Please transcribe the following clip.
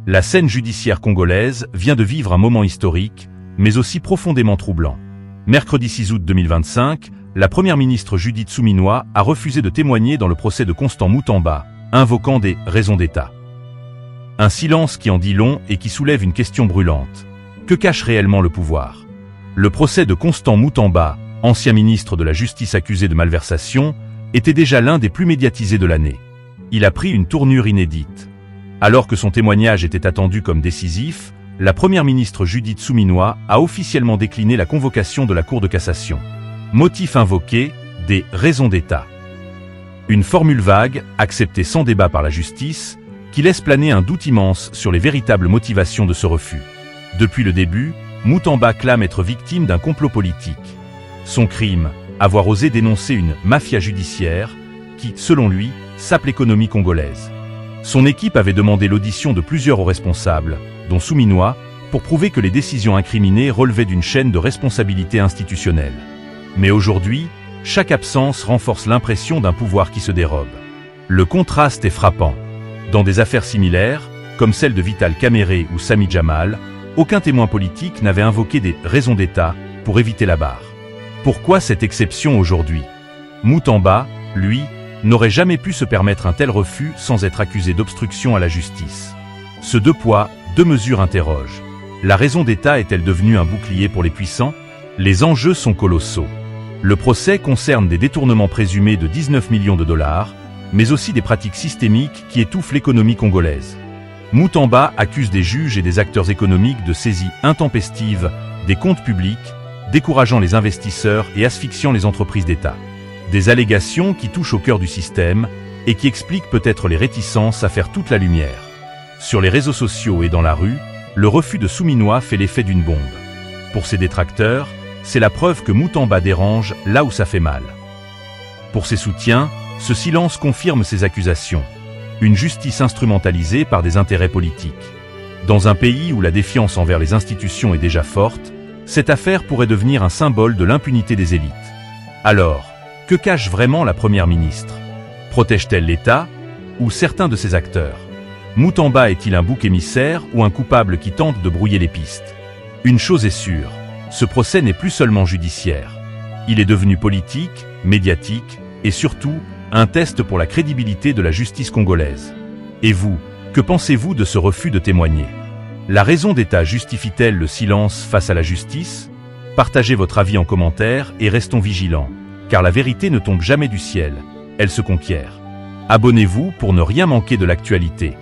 La scène judiciaire congolaise vient de vivre un moment historique, mais aussi profondément troublant. Mercredi 6 août 2025, la première ministre Judith Suminwa a refusé de témoigner dans le procès de Constant Mutamba, invoquant des raisons d'État. Un silence qui en dit long et qui soulève une question brûlante. Que cache réellement le pouvoir? Le procès de Constant Mutamba, ancien ministre de la Justice accusé de malversation, était déjà l'un des plus médiatisés de l'année. Il a pris une tournure inédite. Alors que son témoignage était attendu comme décisif, la première ministre Judith Suminwa a officiellement décliné la convocation de la Cour de cassation. Motif invoqué, des raisons d'État. Une formule vague, acceptée sans débat par la justice, qui laisse planer un doute immense sur les véritables motivations de ce refus. Depuis le début, Mutamba clame être victime d'un complot politique. Son crime, avoir osé dénoncer une mafia judiciaire qui, selon lui, sape l'économie congolaise. Son équipe avait demandé l'audition de plusieurs hauts responsables, dont Suminwa, pour prouver que les décisions incriminées relevaient d'une chaîne de responsabilité institutionnelle. Mais aujourd'hui, chaque absence renforce l'impression d'un pouvoir qui se dérobe. Le contraste est frappant. Dans des affaires similaires, comme celle de Vital Kamerhe ou Sami Jamal, aucun témoin politique n'avait invoqué des raisons d'État pour éviter la barre. Pourquoi cette exception aujourd'hui? Mutamba, lui, n'aurait jamais pu se permettre un tel refus sans être accusé d'obstruction à la justice. Ce deux poids, deux mesures interroge. La raison d'État est-elle devenue un bouclier pour les puissants? Les enjeux sont colossaux. Le procès concerne des détournements présumés de 19 millions de dollars, mais aussi des pratiques systémiques qui étouffent l'économie congolaise. Mutamba accuse des juges et des acteurs économiques de saisie intempestive des comptes publics, décourageant les investisseurs et asphyxiant les entreprises d'État. Des allégations qui touchent au cœur du système et qui expliquent peut-être les réticences à faire toute la lumière. Sur les réseaux sociaux et dans la rue, le refus de Suminwa fait l'effet d'une bombe. Pour ses détracteurs, c'est la preuve que Mutamba dérange là où ça fait mal. Pour ses soutiens, ce silence confirme ses accusations. Une justice instrumentalisée par des intérêts politiques. Dans un pays où la défiance envers les institutions est déjà forte, cette affaire pourrait devenir un symbole de l'impunité des élites. Alors, que cache vraiment la première ministre? Protège-t-elle l'État ou certains de ses acteurs? Mutamba est-il un bouc émissaire ou un coupable qui tente de brouiller les pistes? Une chose est sûre, ce procès n'est plus seulement judiciaire. Il est devenu politique, médiatique et surtout un test pour la crédibilité de la justice congolaise. Et vous, que pensez-vous de ce refus de témoigner? La raison d'État justifie-t-elle le silence face à la justice? Partagez votre avis en commentaire et restons vigilants, car la vérité ne tombe jamais du ciel, elle se conquiert. Abonnez-vous pour ne rien manquer de l'actualité.